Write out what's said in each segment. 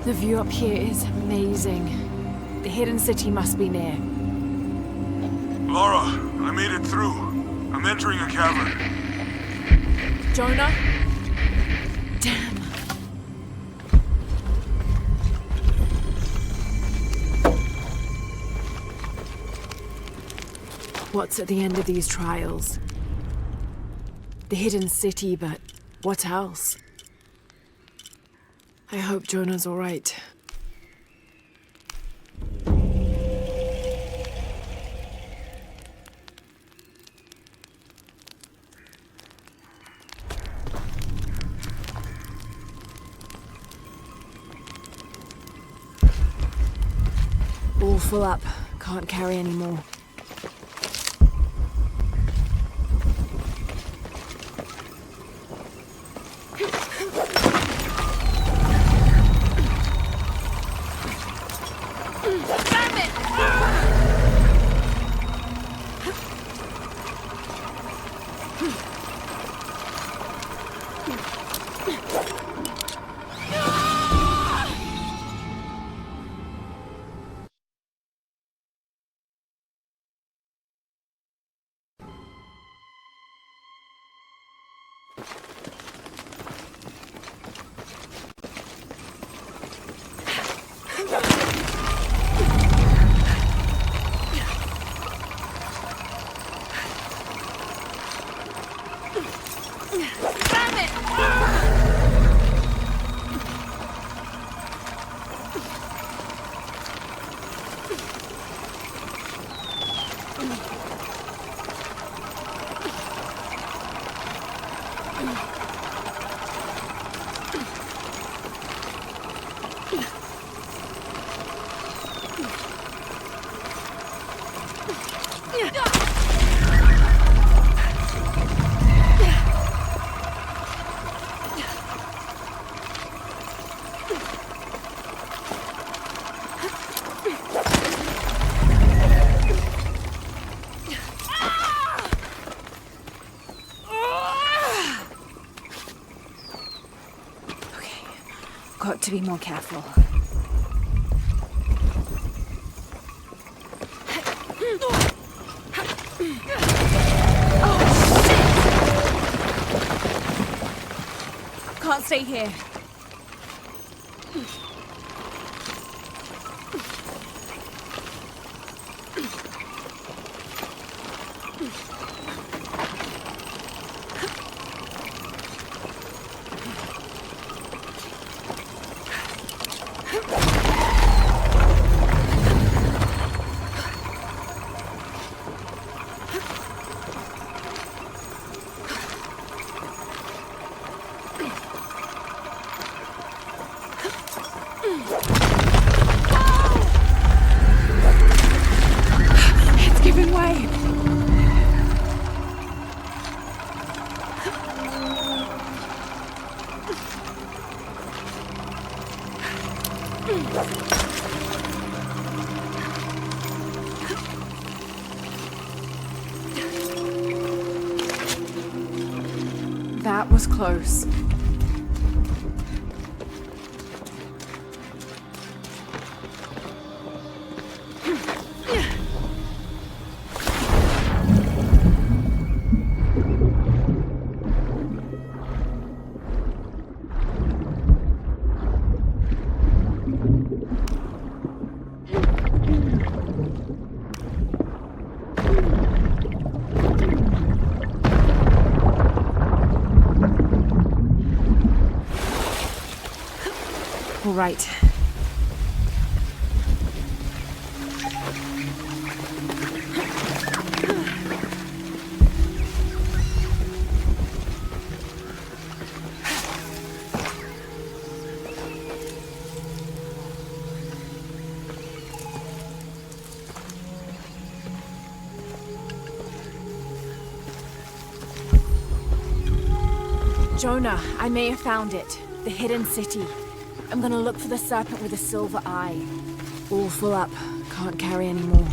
The view up here is amazing. The hidden city must be near. Lara, I made it through. I'm entering a cavern. Jonah? Damn. What's at the end of these trials? The hidden city, but what else? I hope Jonah's all right. All full up. Can't carry any more. Got to be more careful. Oh, shit! Can't stay here. That was close. All right. Jonah, I may have found it. The hidden city. I'm gonna look for the serpent with a silver eye. All full up. Can't carry any more.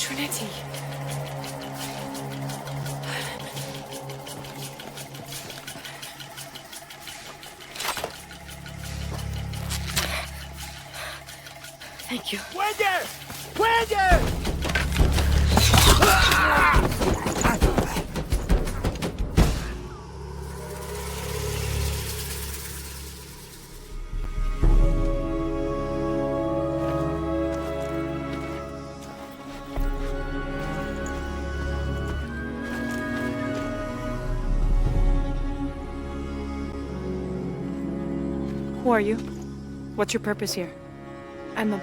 Trinity. Thank you. Wendy! Wendy! Who are you? What's your purpose here? I'm a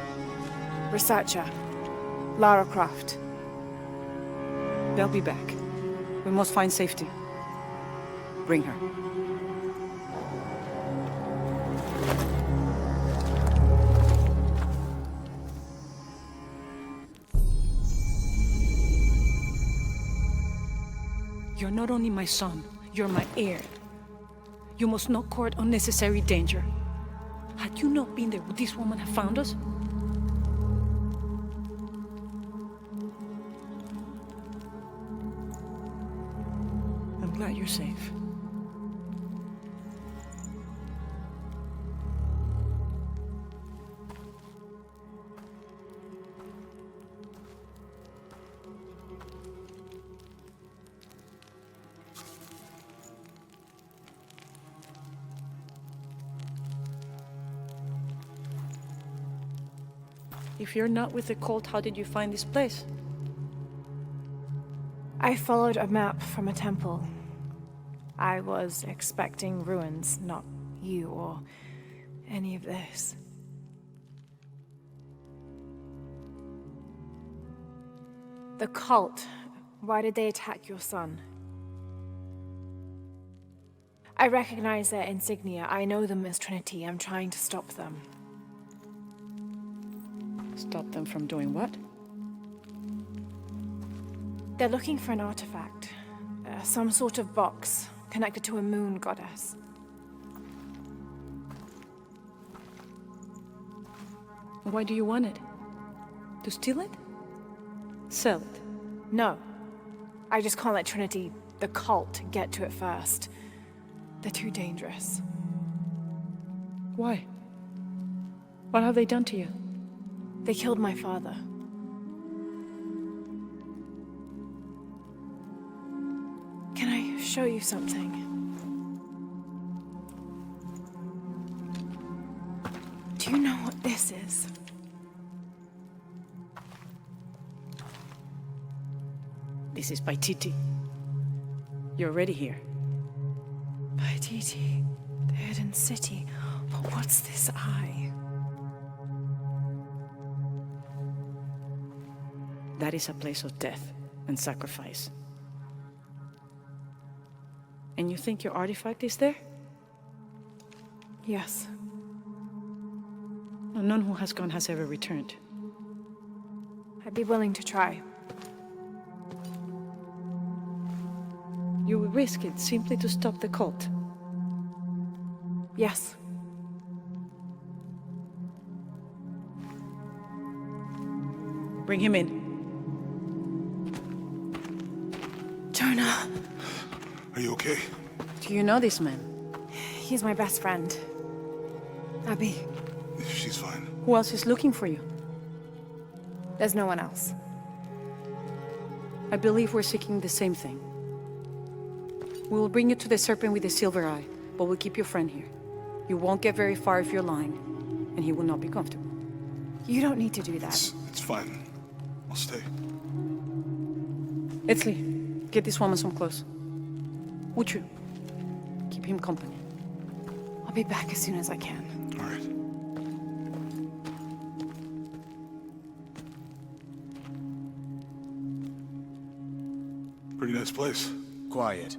researcher. Lara Croft. They'll be back. We must find safety. Bring her. You're not only my son, you're my heir. You must not court unnecessary danger. Had you not been there, would this woman have found us? I'm glad you're safe. If you're not with the cult, how did you find this place? I followed a map from a temple. I was expecting ruins, not you or any of this. The cult. Why did they attack your son? I recognize their insignia. I know them as Trinity. I'm trying to stop them. Stop them from doing what? They're looking for an artifact. Some sort of box connected to a moon goddess. Why do you want it? To steal it? Sell it? No. I just can't let Trinity, the cult, get to it first. They're too dangerous. Why? What have they done to you? They killed my father. Can I show you something? Do you know what this is? This is Paititi. You're already here. Paititi, the hidden city. But what's this eye? That is a place of death and sacrifice. And you think your artifact is there? Yes. None who has gone has ever returned. I'd be willing to try. You would risk it simply to stop the cult. Yes. Bring him in. Jonah. Are you okay? Do you know this man? He's my best friend. Abby. She's fine. Who else is looking for you? There's no one else. I believe we're seeking the same thing. We will bring you to the serpent with the silver eye, but we'll keep your friend here. You won't get very far if you're lying, and he will not be comfortable. You don't need to do that. It's fine. I'll stay. Etzli, get this woman some clothes. Uchu, keep him company. I'll be back as soon as I can. All right. Pretty nice place. Quiet.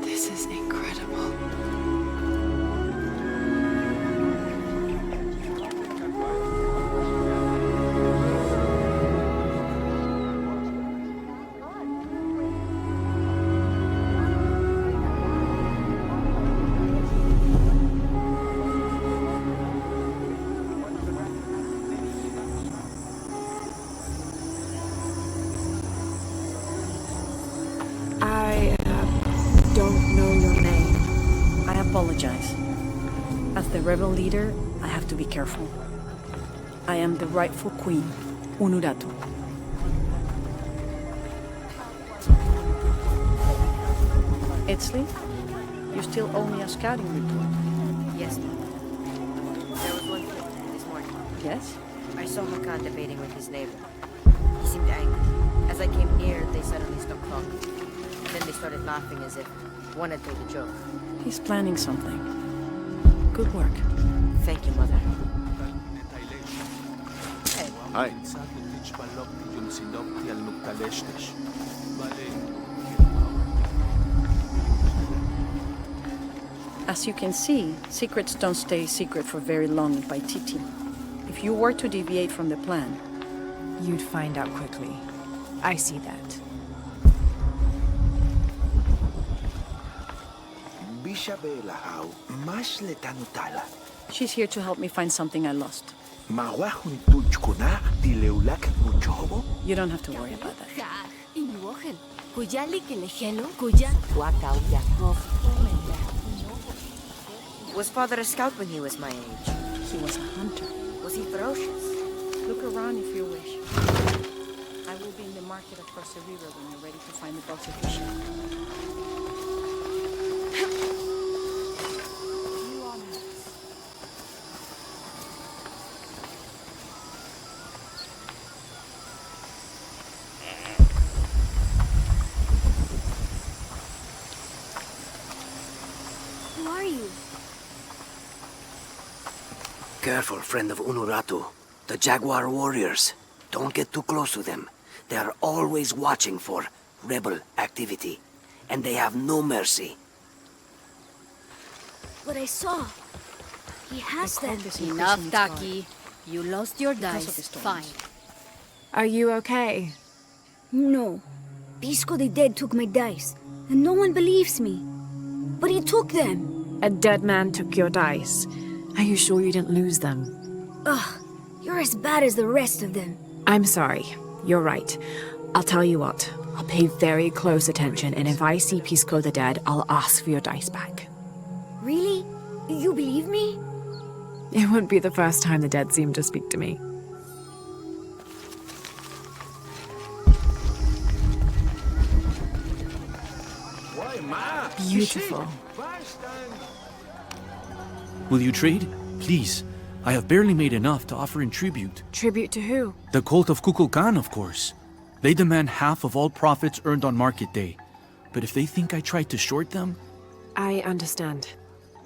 This is incredible. apologize. As the rebel leader, I have to be careful. I am the rightful queen, Unuratu. Etzli, you still owe me a scouting report. Yes, Mom. There was one thing this morning. Yes? I saw Hakan debating with his neighbor. He seemed angry. As I came near, they suddenly stopped talking. And then they started laughing as if one had told a joke. He's planning something. Good work. Thank you, Mother. Hi. As you can see, secrets don't stay secret for very long in Paititi. If you were to deviate from the plan, You'd find out quickly. I see that. Bishabelahau, mas letanutala. she's here to help me find something I lost. Mawahun tuchkuna dileulak muchobo. You don't have to worry about that. Was Father a scout when he was my age? He was a hunter. Was he ferocious? Look around if you wish. I will be in the market across the river when you're ready to find the box of fishing. Who are you? Careful, friend of Unuratu. The Jaguar warriors. Don't get too close to them. They are always watching for rebel activity. And they have no mercy. What I saw. He has them. Enough, Taki. You lost your Because of dice. the storms. Fine. Are you okay? No. Pisco the Dead took my dice, and no one believes me. But he took them. A dead man took your dice. Are you sure you didn't lose them? Ugh, you're as bad as the rest of them. I'm sorry. You're right. I'll tell you what. I'll pay very close attention, and if I see Pisco the Dead, I'll ask for your dice back. Really? You believe me? It wouldn't be the first time the dead seemed to speak to me. Beautiful. Will you trade? Please. I have barely made enough to offer in tribute. Tribute to who? The cult of Kukulkan, of course. They demand half of all profits earned on market day. But if they think I tried to short them... I understand.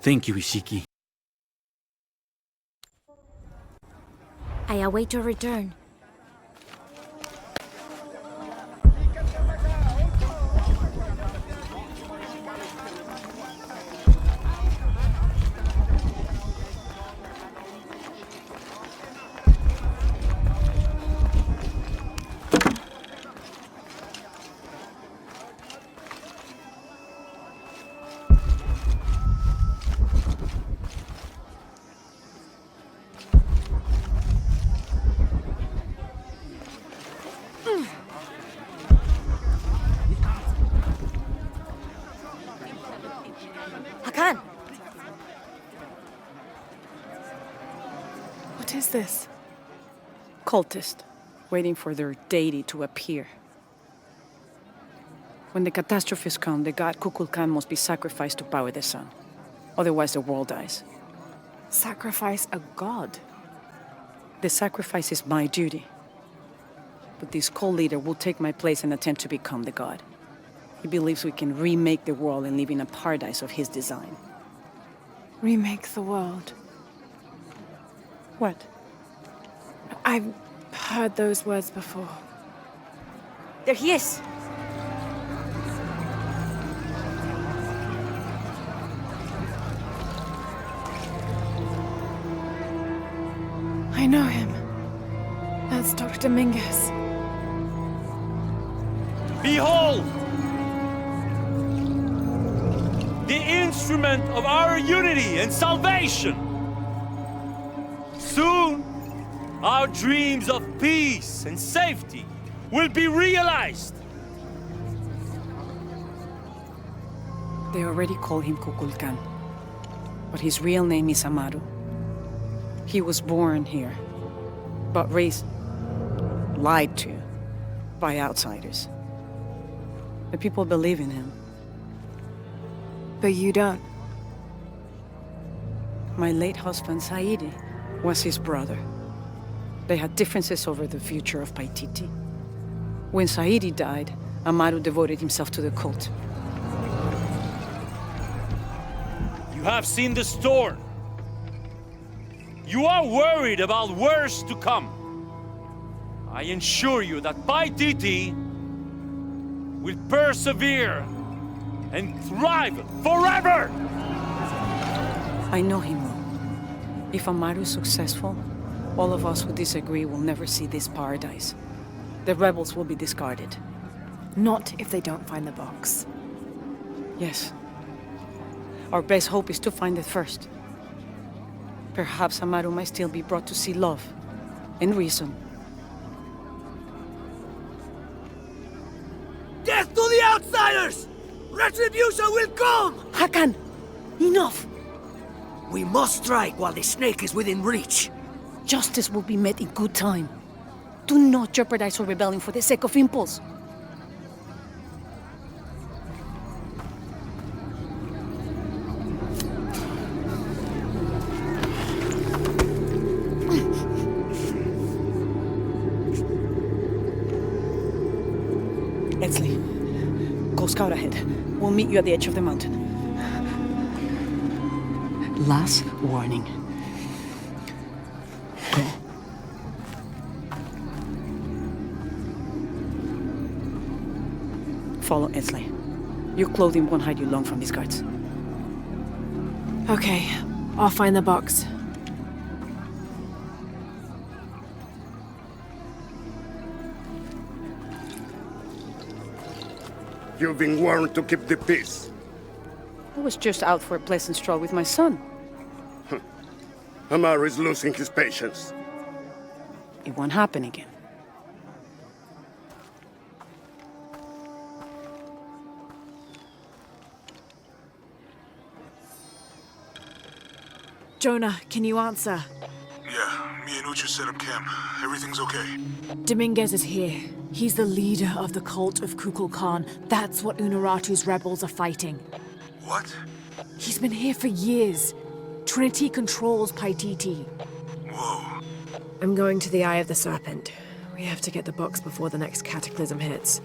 Thank you, Ishiki. I await your return. Hakan! What is this? Cultist, waiting for their deity to appear. When the catastrophes come, the god Kukulkan must be sacrificed to power the sun. Otherwise, the world dies. Sacrifice a god? The sacrifice is my duty. But this cult leader will take my place and attempt to become the god. He believes we can remake the world and live in a paradise of his design. Remake the world. What? I've heard those words before. There he is! I know him. That's Dr. Dominguez. Behold! The instrument of our unity and salvation! Soon, our dreams of peace and safety will be realized! They already call him Kukulkan. But his real name is Amaru. He was born here, but raised, lied to, by outsiders. The people believe in him. But you don't. My late husband, Saidi, was his brother. They had differences over the future of Paititi. When Saidi died, Amaru devoted himself to the cult. You have seen the storm. You are worried about worse to come. I assure you that Paititi will persevere and thrive forever! I know him well. If Amaru is successful, all of us who disagree will never see this paradise. The rebels will be discarded. Not if they don't find the box. Yes. Our best hope is to find it first. Perhaps Amaru might still be brought to see love and reason. Death to the outsiders! Retribution will come! Hakan! Enough! We must strike while the snake is within reach. Justice will be met in good time. Do not jeopardize our rebellion for the sake of impulse. Etzli, go scout ahead. We'll meet you at the edge of the mountain. Last warning. Go. Follow Etzli. Your clothing won't hide you long from these guards. Okay, I'll find the box. You've been warned to keep the peace. I was just out for a pleasant stroll with my son. Amaru is losing his patience. It won't happen again. Jonah, can you answer? Yeah, me and Ucha set up camp. Everything's okay. Dominguez is here. He's the leader of the cult of Kukulkan. That's what Unuratu's rebels are fighting. What? He's been here for years. Trinity controls Paititi. Whoa. I'm going to the Eye of the Serpent. We have to get the box before the next cataclysm hits.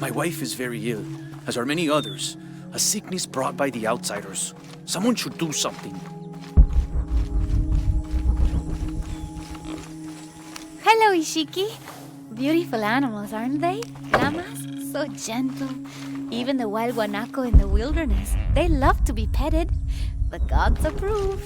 My wife is very ill, as are many others. A sickness brought by the outsiders. Someone should do something. Hello, Ishiki. Beautiful animals, aren't they? Llamas? So gentle. Even the wild guanaco in the wilderness. They love to be petted. The gods approve.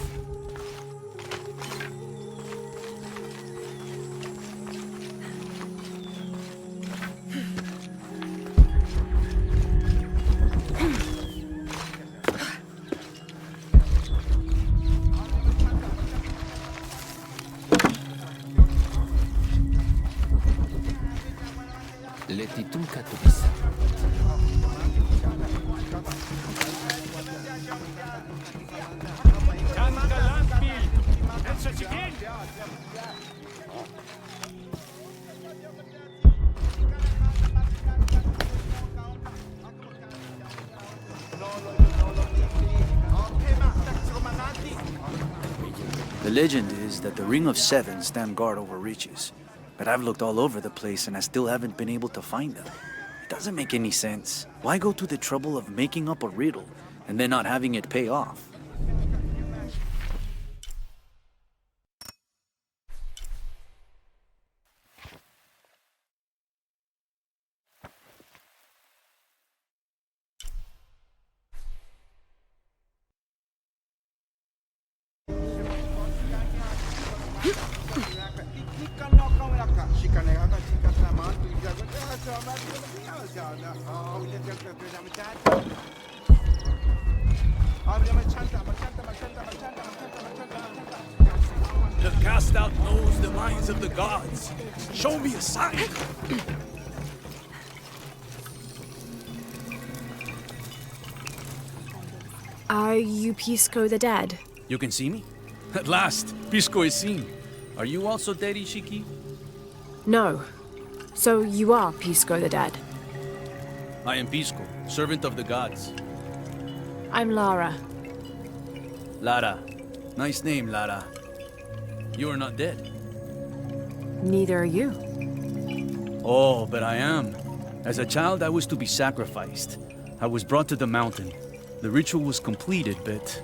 The legend is that the Ring of Seven stand guard over riches. But I've looked all over the place and I still haven't been able to find them. It doesn't make any sense. Why go to the trouble of making up a riddle and then not having it pay off? The cast out knows the minds of the gods. Show me a sign. Are you Pisco the Dead? You can see me? At last, Pisco is seen. Are you also dead, Ishiki? No. So you are Pisco the Dead? I am Pisco, servant of the gods. I'm Lara. Lara. Nice name, Lara. You are not dead. Neither are you. Oh, but I am. As a child, I was to be sacrificed. I was brought to the mountain. The ritual was completed, but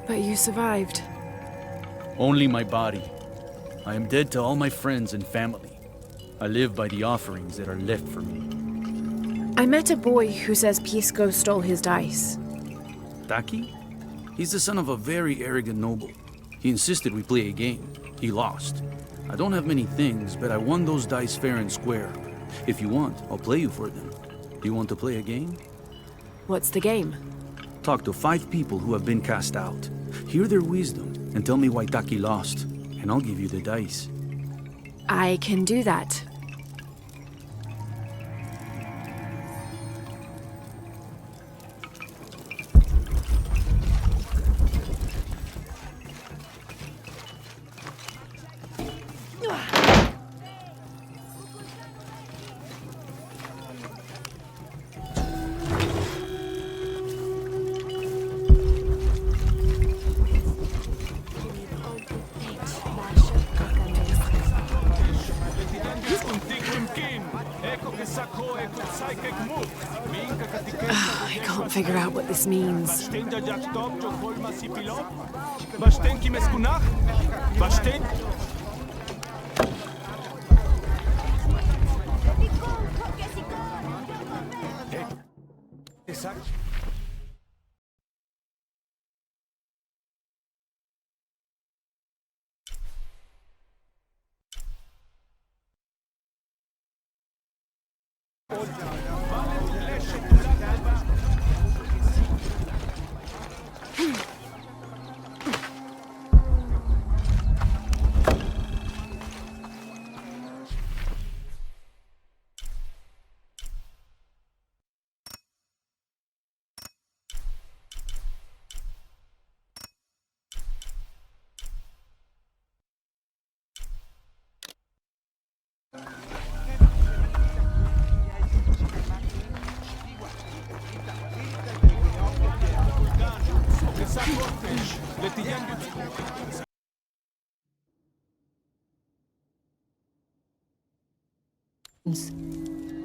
But you survived. only my body. I am dead to all my friends and family. I live by the offerings that are left for me. I met a boy who says Pisco stole his dice. Taki? He's the son of a very arrogant noble. He insisted we play a game. He lost. I don't have many things, but I won those dice fair and square. If you want, I'll play you for them. Do you want to play a game? What's the game? Talk to 5 people who have been cast out. Hear their wisdom and tell me why Taki lost, and I'll give you the dice. I can do that. I can't figure out what this means.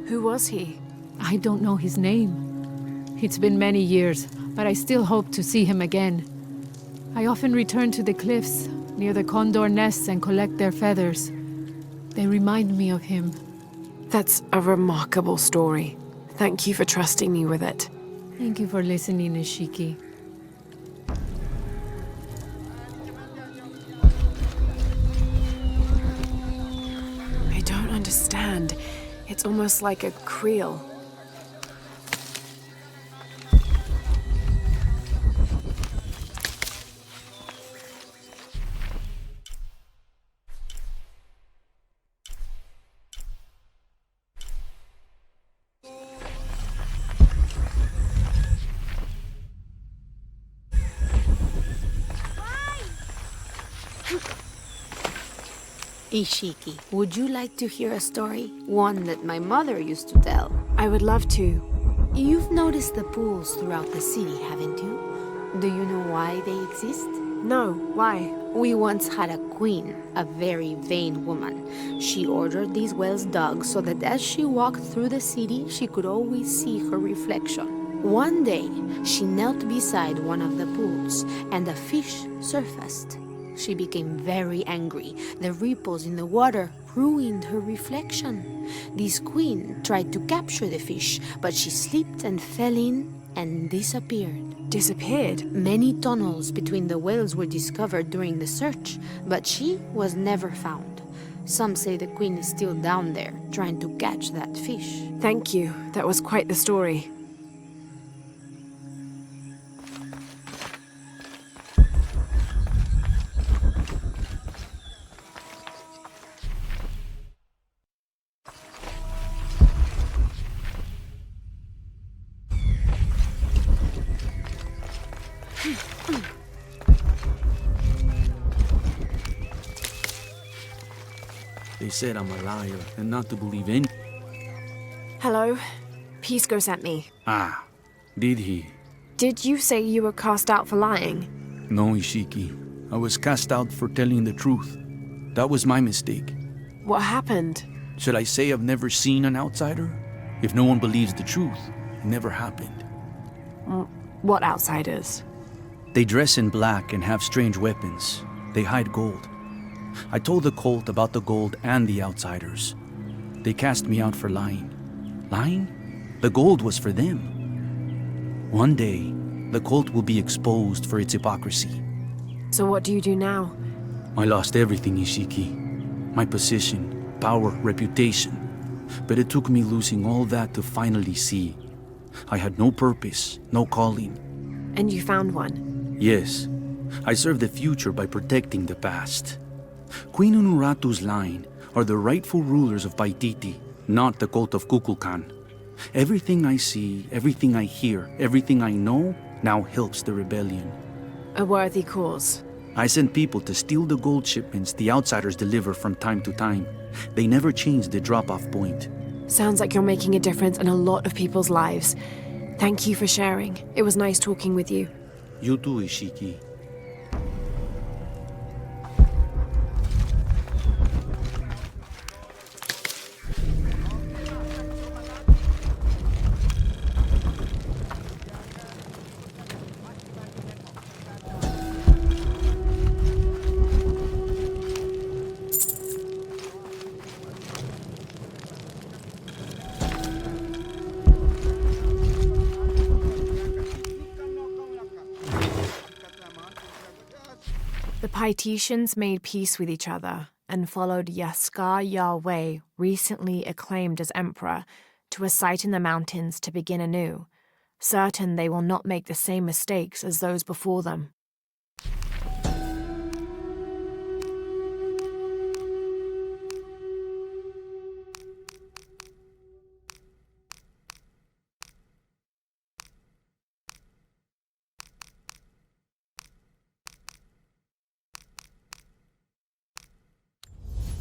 Who was he? I don't know his name. It's been many years, but I still hope to see him again. I often return to the cliffs, near the condor nests, and collect their feathers. They remind me of him. That's a remarkable story. Thank you for trusting me with it. Thank you for listening, Ishiki. I don't understand. It's almost like a creel. Ishiki, would you like to hear a story? One that my mother used to tell. I would love to. You've noticed the pools throughout the city, haven't you? Do you know why they exist? No, why? We once had a queen, a very vain woman. She ordered these wells dug so that as she walked through the city, she could always see her reflection. One day, she knelt beside one of the pools, and a fish surfaced. She became very angry. The ripples in the water ruined her reflection. This queen tried to capture the fish, but she slipped and fell in and disappeared. Disappeared? Many tunnels between the whales were discovered during the search, but she was never found. Some say the queen is still down there, trying to catch that fish. Thank you. That was quite the story. said I'm a liar and not to believe any... Hello? Pisco sent me. Ah, did he? Did you say you were cast out for lying? No, Ishiki. I was cast out for telling the truth. That was my mistake. What happened? Should I say I've never seen an outsider? If no one believes the truth, it never happened. What outsiders? They dress in black and have strange weapons. They hide gold. I told the cult about the gold and the outsiders. They cast me out for lying. Lying? The gold was for them. One day, the cult will be exposed for its hypocrisy. So what do you do now? I lost everything, Ishiki. My position, power, reputation. But it took me losing all that to finally see. I had no purpose, no calling. And you found one? Yes. I serve the future by protecting the past. Queen Unuratu's line are the rightful rulers of Paititi, not the cult of Kukulkan. Everything I see, everything I hear, everything I know now helps the rebellion. A worthy cause. I send people to steal the gold shipments the outsiders deliver from time to time. They never change the drop-off point. Sounds like you're making a difference in a lot of people's lives. Thank you for sharing. It was nice talking with you. You too, Ishiki. The Paititians made peace with each other and followed Yaskar Yahweh, recently acclaimed as emperor, to a site in the mountains to begin anew, certain they will not make the same mistakes as those before them.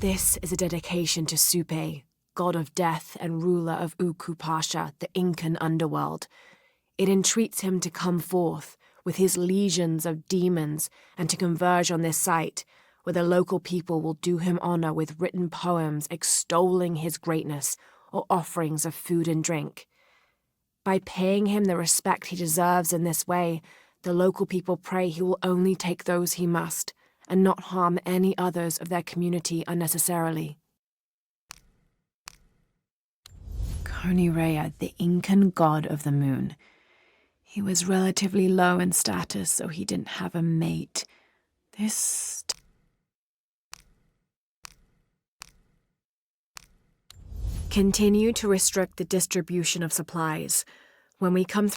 This is a dedication to Supe, god of death and ruler of Uku Pasha, the Incan underworld. It entreats him to come forth with his legions of demons and to converge on this site, where the local people will do him honor with written poems extolling his greatness or offerings of food and drink. By paying him the respect he deserves in this way, the local people pray he will only take those he must, and not harm any others of their community unnecessarily. Konirea, the Incan god of the moon. He was relatively low in status, so he didn't have a mate. This... Continue to restrict the distribution of supplies. When we come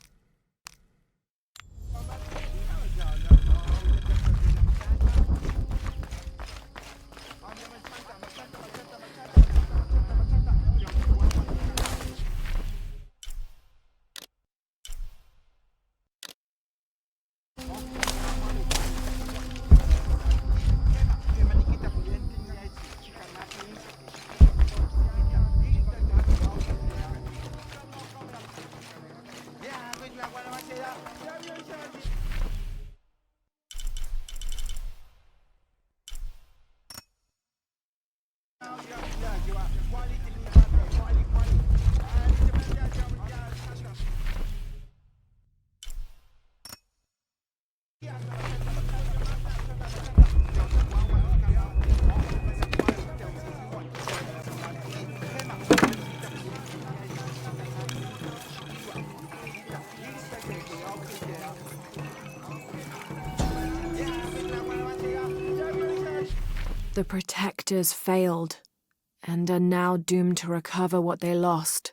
The protectors failed, and are now doomed to recover what they lost.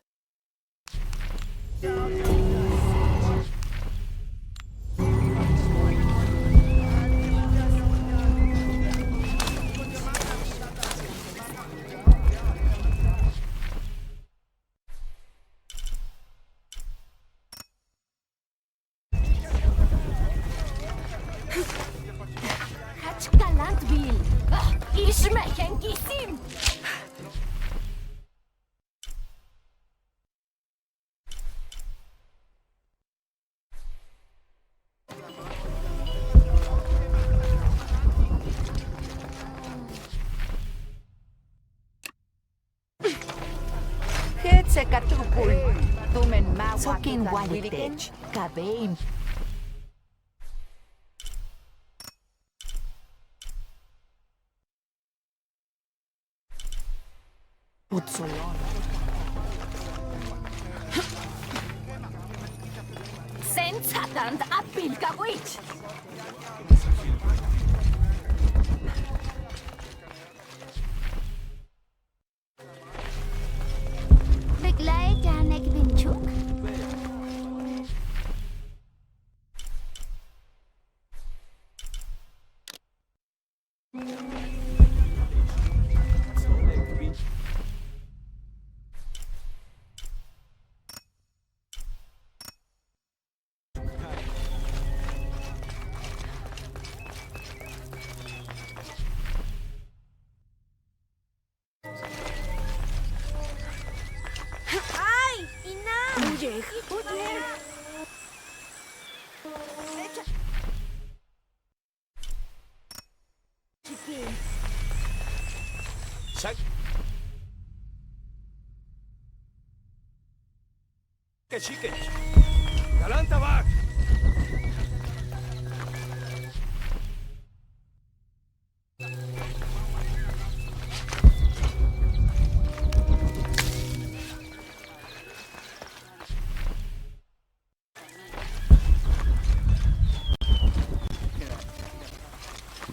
Sekatukul. Tumen Sokin Walitech. Kabeim. Putsolon. Sensatand Apil Kawich. Beglay Janek Vinchuk. Ay! Ina! Ujek! Sak... Kashikech. Galanta back.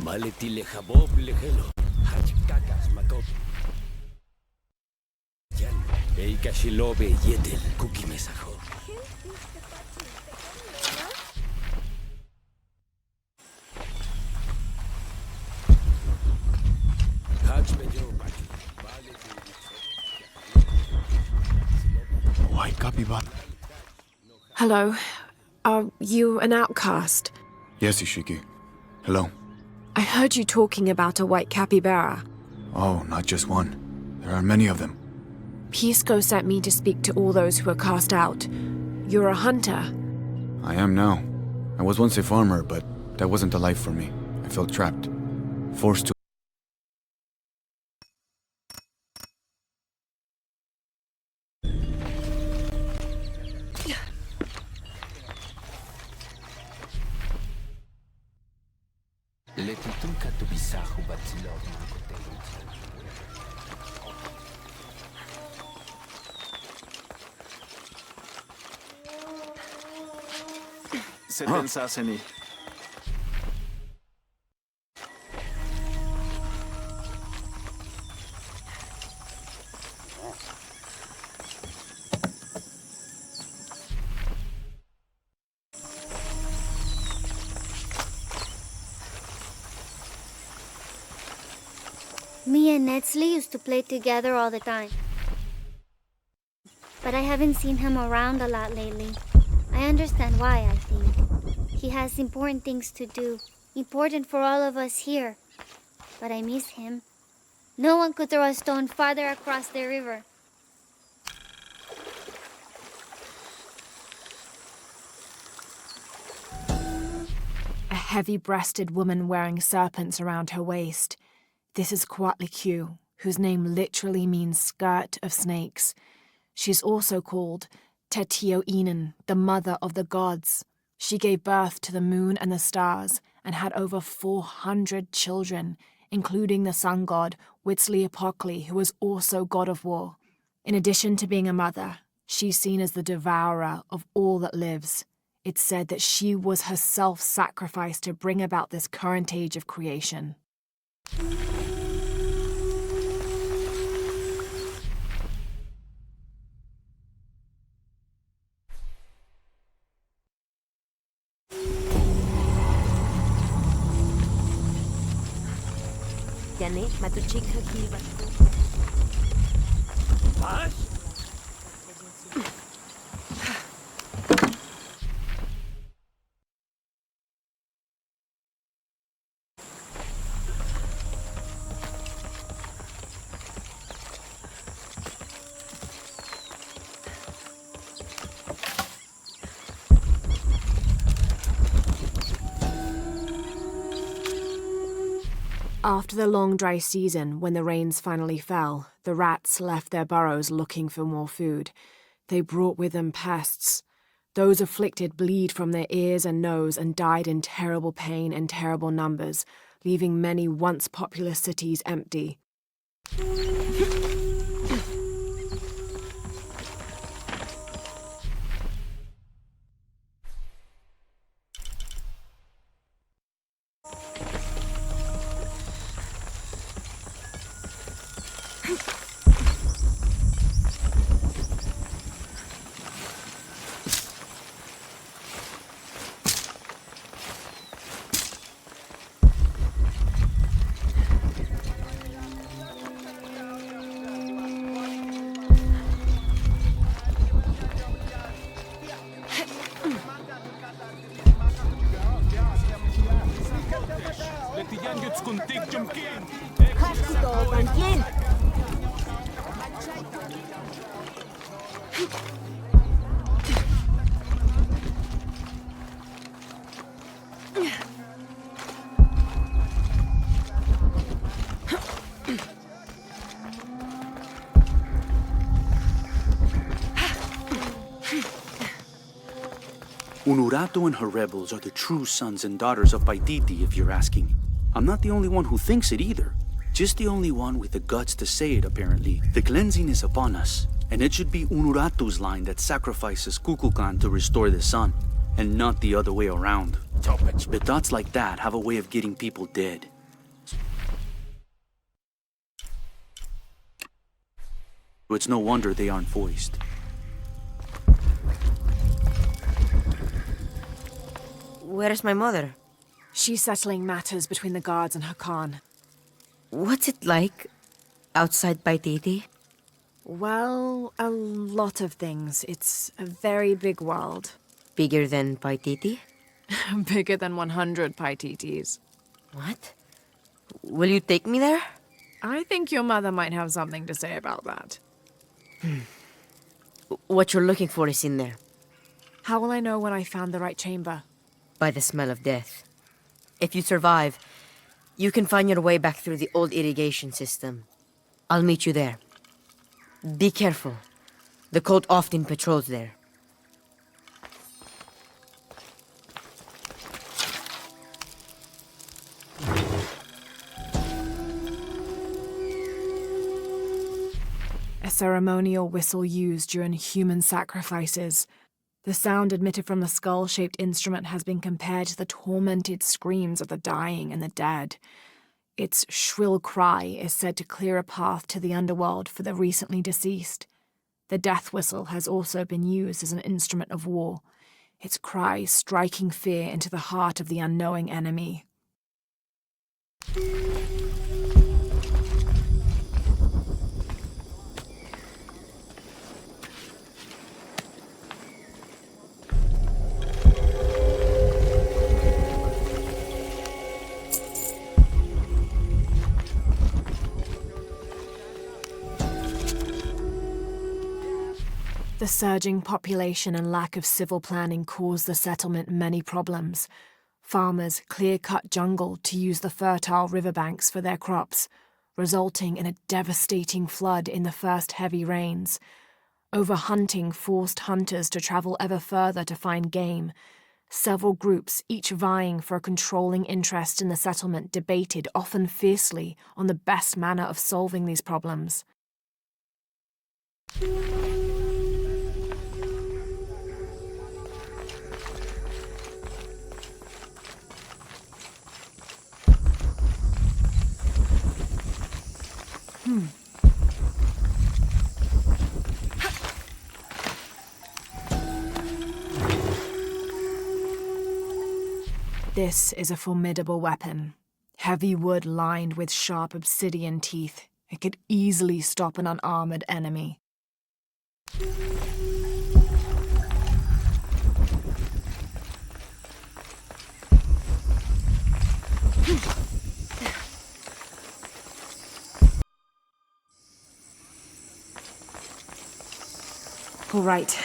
Maletile Habob Lehelo. Hachikakas Makot. Yan. Eikashilobe Yetel Kukimesajo. White capybara. Hello. Are you an outcast? Yes, Ishiki. Hello. I heard you talking about a white capybara. Oh, not just one. There are many of them. Pisco sent me to speak to all those who are cast out. You're a hunter. I am now. I was once a farmer, but that wasn't the life for me. I felt trapped. Forced to... Sedben Saseni. Me and Netsley used to play together all the time. But I haven't seen him around a lot lately. I understand why, I think. He has important things to do. Important for all of us here. But I miss him. No one could throw a stone farther across the river. A heavy-breasted woman wearing serpents around her waist. This is Coatlicue, whose name literally means skirt of snakes. She's also called Tetioinen, the mother of the gods. She gave birth to the moon and the stars and had over 400 children, including the sun god Huitzilopochtli, who was also god of war. In addition to being a mother, she's seen as the devourer of all that lives. It's said that she was herself sacrificed to bring about this current age of creation. Yane, matuchik hakiba. Mas? After the long dry season, when the rains finally fell, the rats left their burrows looking for more food. They brought with them pests. Those afflicted bleed from their ears and nose and died in terrible pain and terrible numbers, leaving many once populous cities empty. Unuratu and her rebels are the true sons and daughters of Paititi, if you're asking. I'm not the only one who thinks it either. Just the only one with the guts to say it, apparently. The cleansing is upon us, and it should be Unuratu's line that sacrifices Kukulkan to restore the sun, and not the other way around. But thoughts like that have a way of getting people dead. So it's no wonder they aren't voiced. Where's my mother? She's settling matters between the guards and her Khan. What's it like outside Paititi? Well, a lot of things. It's a very big world. Bigger than Paititi? Bigger than 100 Paititis. What? Will you take me there? I think your mother might have something to say about that. What you're looking for is in there. How will I know when I found the right chamber? By the smell of death. If you survive, you can find your way back through the old irrigation system. I'll meet you there. Be careful. The cult often patrols there. A ceremonial whistle used during human sacrifices. The sound emitted from the skull-shaped instrument has been compared to the tormented screams of the dying and the dead. Its shrill cry is said to clear a path to the underworld for the recently deceased. The death whistle has also been used as an instrument of war, its cry striking fear into the heart of the unknowing enemy. The surging population and lack of civil planning caused the settlement many problems. Farmers clear-cut jungle to use the fertile riverbanks for their crops, resulting in a devastating flood in the first heavy rains. Overhunting forced hunters to travel ever further to find game. Several groups, each vying for a controlling interest in the settlement, debated often fiercely on the best manner of solving these problems. This is a formidable weapon. Heavy wood lined with sharp obsidian teeth. It could easily stop an unarmored enemy. All right.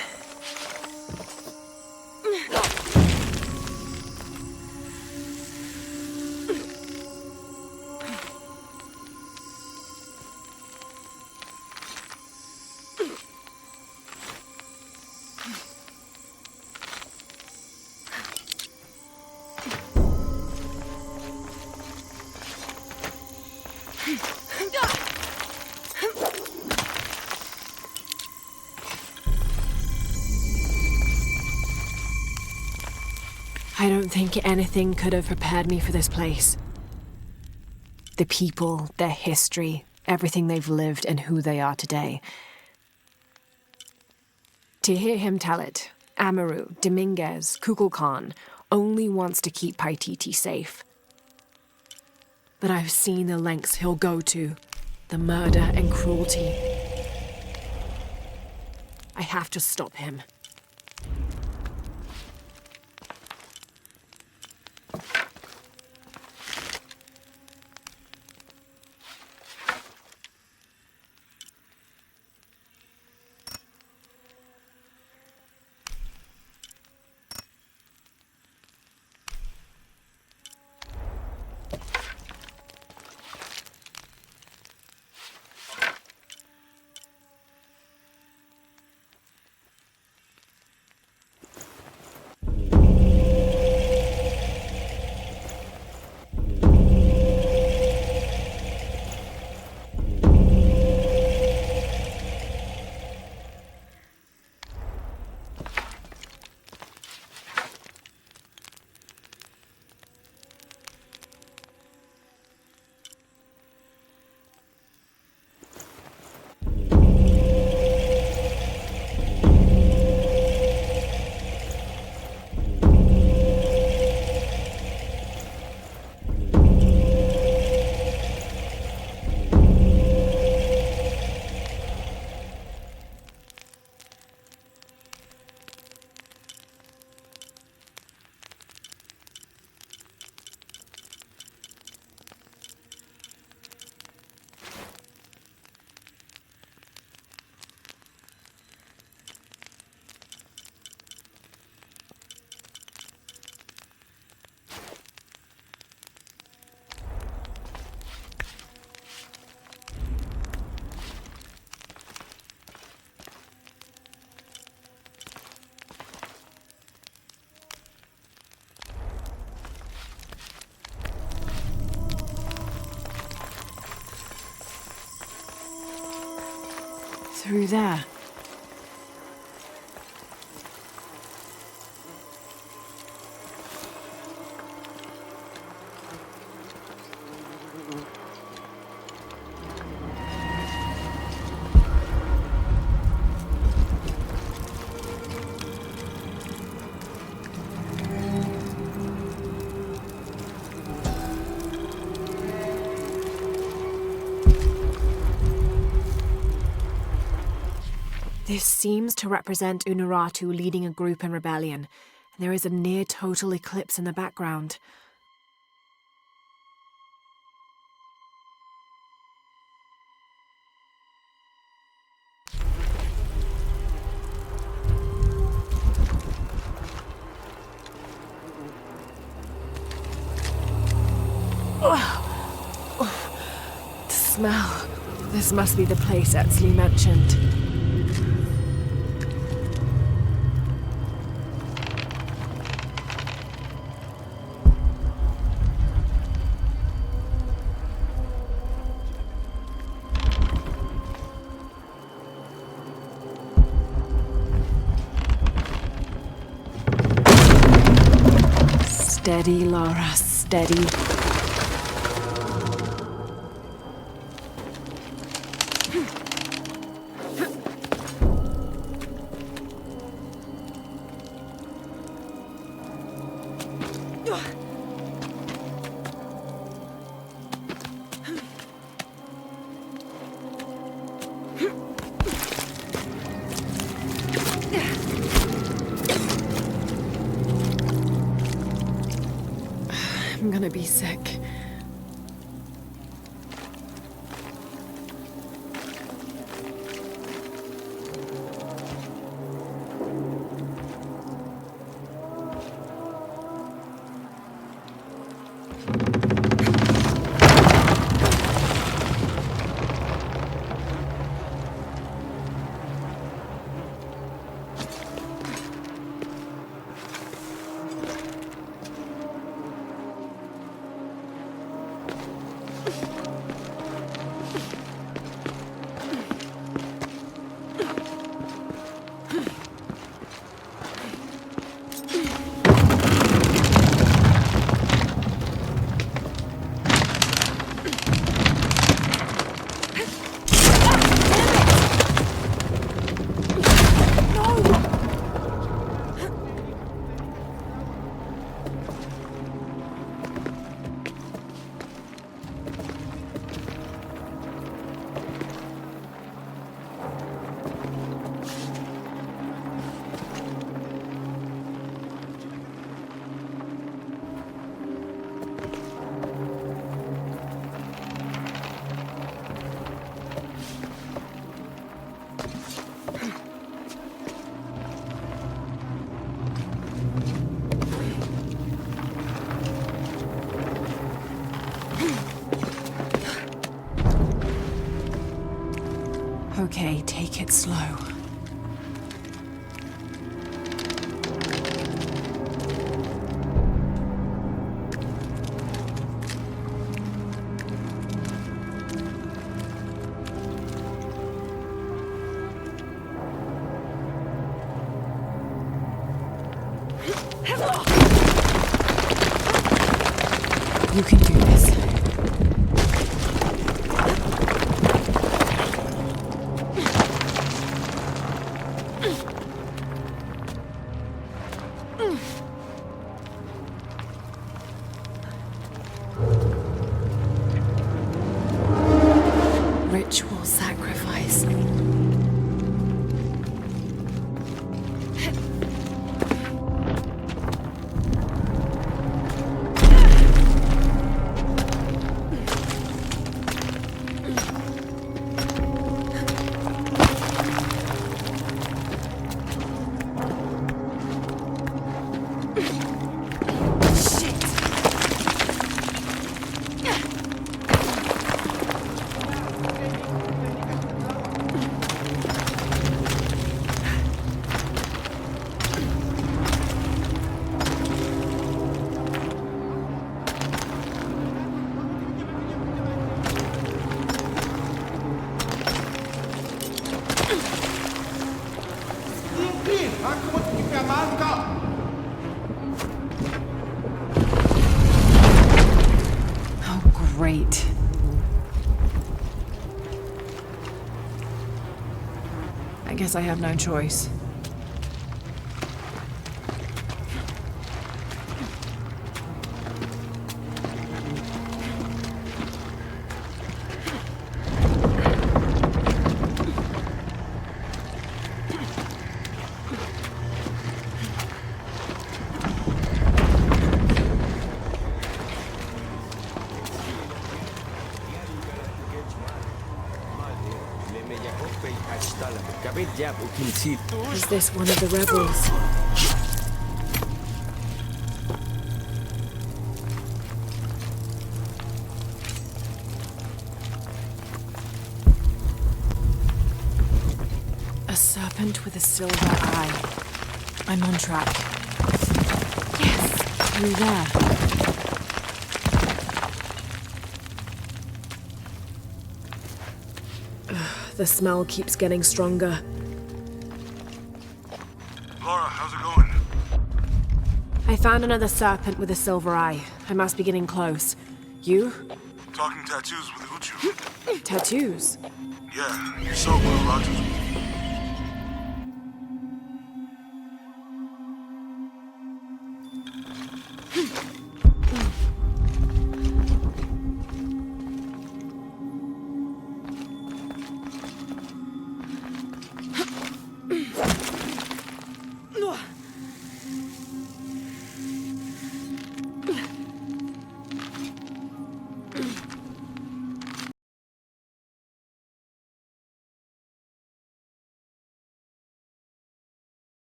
I don't think anything could have prepared me for this place. The people, their history, everything they've lived, and who they are today. To hear him tell it, Amaru, Dominguez, Kukulkan only wants to keep Paititi safe. But I've seen the lengths he'll go to, the murder and cruelty. I have to stop him. Through there. This seems to represent Unuratu leading a group in rebellion. There is a near-total eclipse in the background. The smell. This must be the place Etzli mentioned. Steady, Lara, steady. I'm gonna be sick. Okay, take it slow. You can do this. Ritual sacrifice. Great. I guess I have no choice. Is this one of the rebels? A serpent with a silver eye. I'm on track. Yes, through there. The smell keeps getting stronger. Laura, how's it going? I found another serpent with a silver eye. I must be getting close. You? Talking tattoos with Uchu. Tattoos? Yeah, you saw Unuratu's.